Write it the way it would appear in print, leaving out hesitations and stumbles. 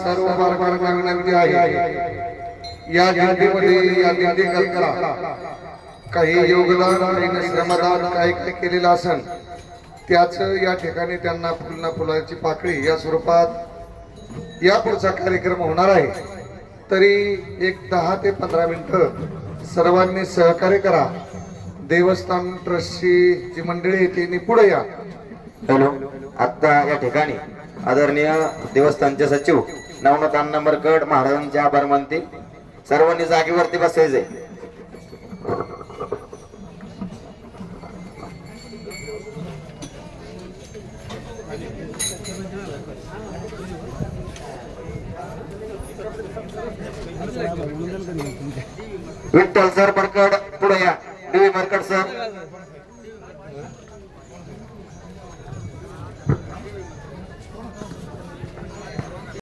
सर्व बालकांना विनंती आहे, या दिंडीमध्ये या दिंडीकरता काही योगदान काही श्रमदान काही काही केलेलं असेल त्याच या ठिकाणी त्यांना फुलना फुलाची पाकळी या स्वरूपात या पुढचा कार्यक्रम होणार आहे। तरी एक 10 ते 15 मिनिटं सर्वांनी सहकार्य करा। देवस्थान ट्रस्टची जी मंडळी आहे त्यांनी पुढे या। हॅलो, आता या ठिकाणी आदरणीय देवस्थानचे सचिव नवनाथ अण्णा मरकड महाराजांचे आभार मानते। सर्वांनी जागेवरती बसायचे। विठ्ठल सर मरकड पुढे या। DV Markad sir